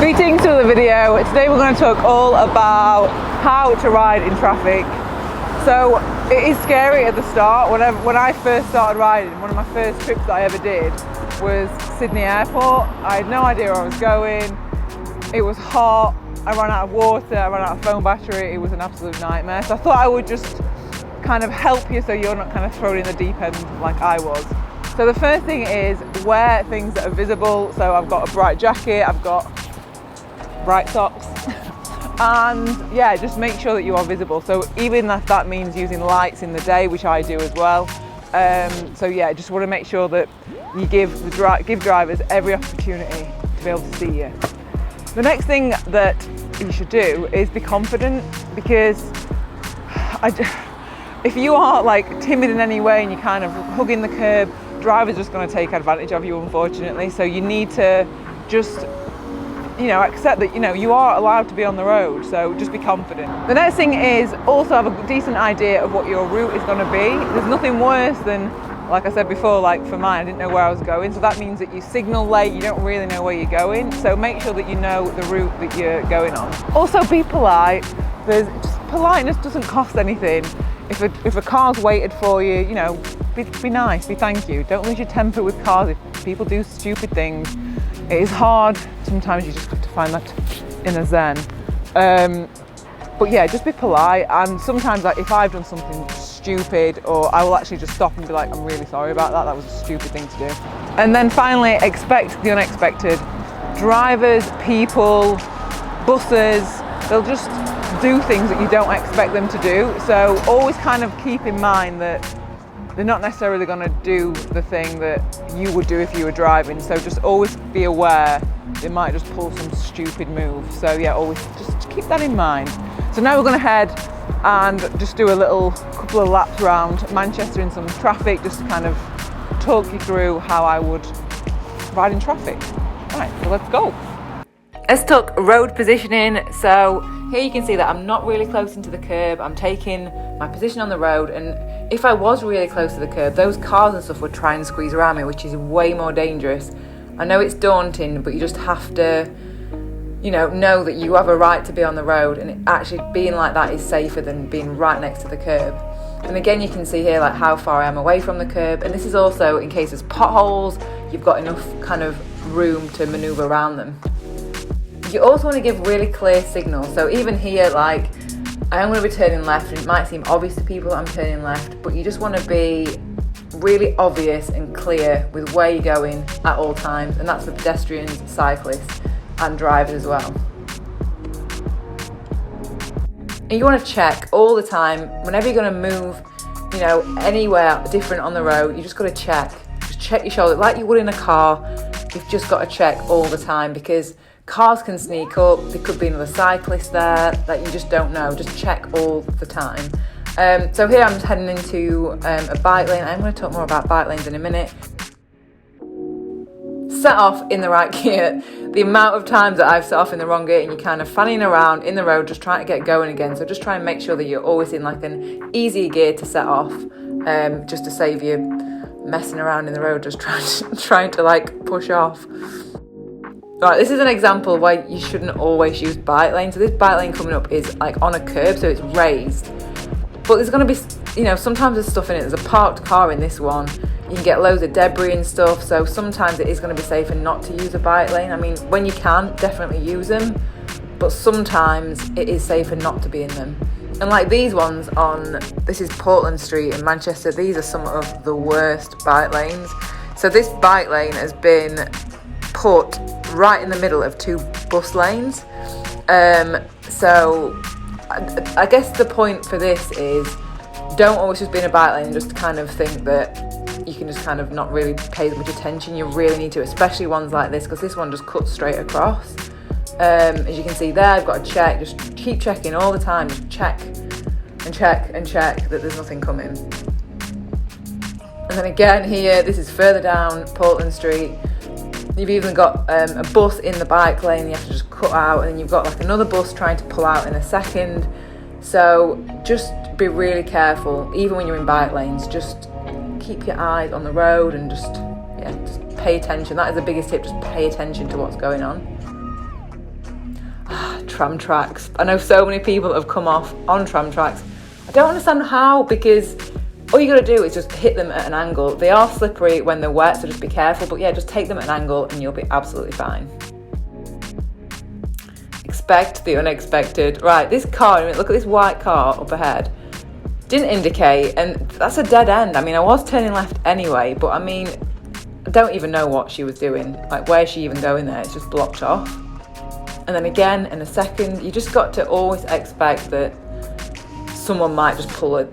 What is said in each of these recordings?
Greetings to the video. Today we're going to talk all about how to ride in traffic. So it is scary at the start. When I first started riding, one of my first trips that I ever did was Sydney Airport. I had no idea where I was going. It was hot. I ran out of water. I ran out of phone battery. It was an absolute nightmare. So I thought I would just kind of help you so you're not kind of thrown in the deep end like I was. So the first thing is wear things that are visible. So I've got a bright jacket. I've got bright socks. And yeah, just make sure that you are visible. So even if that means using lights in the day, which I do as well. So yeah, just want to make sure that you give drivers every opportunity to be able to see you. The next thing that you should do is be confident, because if you are like timid in any way and you're kind of hugging the curb, drivers are just going to take advantage of you, unfortunately. So you need to just accept that you are allowed to be on the road, so just be confident. The next thing is also have a decent idea of what your route is going to be. There's nothing worse than, like I said before, like for mine, I didn't know where I was going, so that means that you signal late, you don't really know where you're going, so make sure that you know the route that you're going on. Also be polite. Politeness doesn't cost anything. If a car's waited for you, be nice, be thank you. Don't lose your temper with cars if people do stupid things. It is hard, sometimes you just have to find that inner zen. But yeah, just be polite, and sometimes like if I've done something stupid, or I will actually just stop and be like, I'm really sorry about that, that was a stupid thing to do. And then finally, expect the unexpected. Drivers, people, buses, they'll just do things that you don't expect them to do. So always kind of keep in mind that they're not necessarily going to do the thing that you would do if you were driving. So just always be aware they might just pull some stupid move. So yeah, always just keep that in mind. So now we're going to head and just do a couple of laps around Manchester in some traffic, just to kind of talk you through how I would ride in traffic. Right, so let's go. Let's talk road positioning. So here you can see that I'm not really close into the curb. I'm taking my position on the road, and if I was really close to the curb, those cars and stuff would try and squeeze around me, which is way more dangerous. I know it's daunting, but you just have to, know that you have a right to be on the road, and actually being like that is safer than being right next to the curb. And again, you can see here like how far I am away from the curb, and this is also in case there's potholes, you've got enough kind of room to manoeuvre around them. You also want to give really clear signals. So even here, like I am going to be turning left, and it might seem obvious to people that I'm turning left, but you just want to be really obvious and clear with where you're going at all times, and that's for pedestrians, cyclists and drivers as well. And you want to check all the time, whenever you're going to move, anywhere different on the road, you just got to check. Just check your shoulder, like you would in a car. You've just got to check all the time, because cars can sneak up, there could be another cyclist there that you just don't know. Just check all the time. So here I'm just heading into a bike lane. I'm going to talk more about bike lanes in a minute. Set off in the right gear. The amount of times that I've set off in the wrong gear and you're kind of fanning around in the road just trying to get going again. So just try and make sure that you're always in like an easy gear to set off, just to save you messing around in the road, just trying to like push off. Right, this is an example of why you shouldn't always use bike lane. So this bike lane coming up is like on a curb, so it's raised. But there's going to be, sometimes there's stuff in it. There's a parked car in this one. You can get loads of debris and stuff. So sometimes it is going to be safer not to use a bike lane. I mean, when you can, definitely use them. But sometimes it is safer not to be in them. And like these ones this is Portland Street in Manchester. These are some of the worst bike lanes. So this bike lane has been put right in the middle of two bus lanes. So I guess the point for this is, don't always just be in a bike lane and just kind of think that you can just kind of not really pay as much attention. You really need to, especially ones like this, because this one just cuts straight across. As you can see there, I've got to check, just keep checking all the time, just check and check and check that there's nothing coming. And then again here, this is further down Portland Street. You've even got a bus in the bike lane you have to just cut out, and then you've got like another bus trying to pull out in a second. So just be really careful, even when you're in bike lanes. Just keep your eyes on the road and just pay attention. That is the biggest tip, just pay attention to what's going on. Tram Tracks. I know so many people have come off on Tram Tracks. I don't understand how, because all you got to do is just hit them at an angle. They are slippery when they're wet, so just be careful. But yeah, just take them at an angle and you'll be absolutely fine. Expect the unexpected. Right, this car, look at this white car up ahead. Didn't indicate, and that's a dead end. I mean, I was turning left anyway, but I mean, I don't even know what she was doing. Like, where's she even going there? It's just blocked off. And then again, in a second, you just got to always expect that someone might just pull a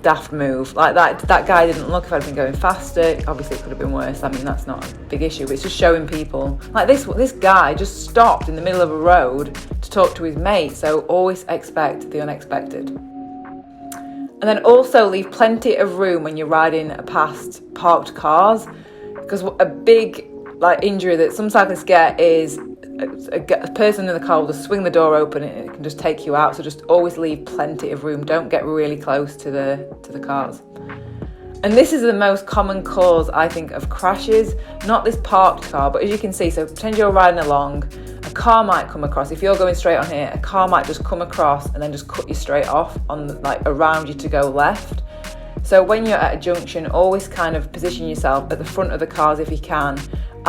daft move. Like that guy didn't look. If I'd been going faster, obviously it could have been worse. I mean, that's not a big issue, but it's just showing people. Like this guy just stopped in the middle of a road to talk to his mate, so always expect the unexpected. And then also leave plenty of room when you're riding past parked cars, because a big injury that some cyclists get is a person in the car will just swing the door open and it can just take you out. So just always leave plenty of room. Don't get really close to the cars. And this is the most common cause, I think, of crashes. Not this parked car, but as you can see, so pretend you're riding along, a car might come across. If you're going straight on here, a car might just come across and then just cut you straight off on around you to go left. So when you're at a junction, always kind of position yourself at the front of the cars if you can.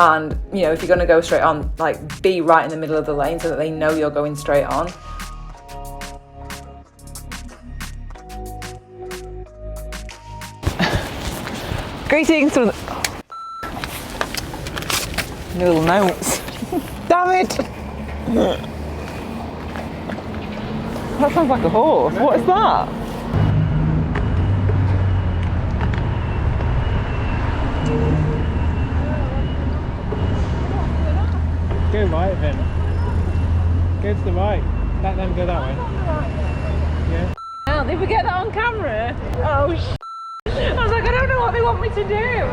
And, if you're going to go straight on, be right in the middle of the lane so that they know you're going straight on. Greetings to little notes. Damn it! That sounds like a horse. What is that? Go right then. Go to the right. Let them go that way. Yeah. Oh, did we get that on camera? Oh, I was like, I don't know what they want me to do.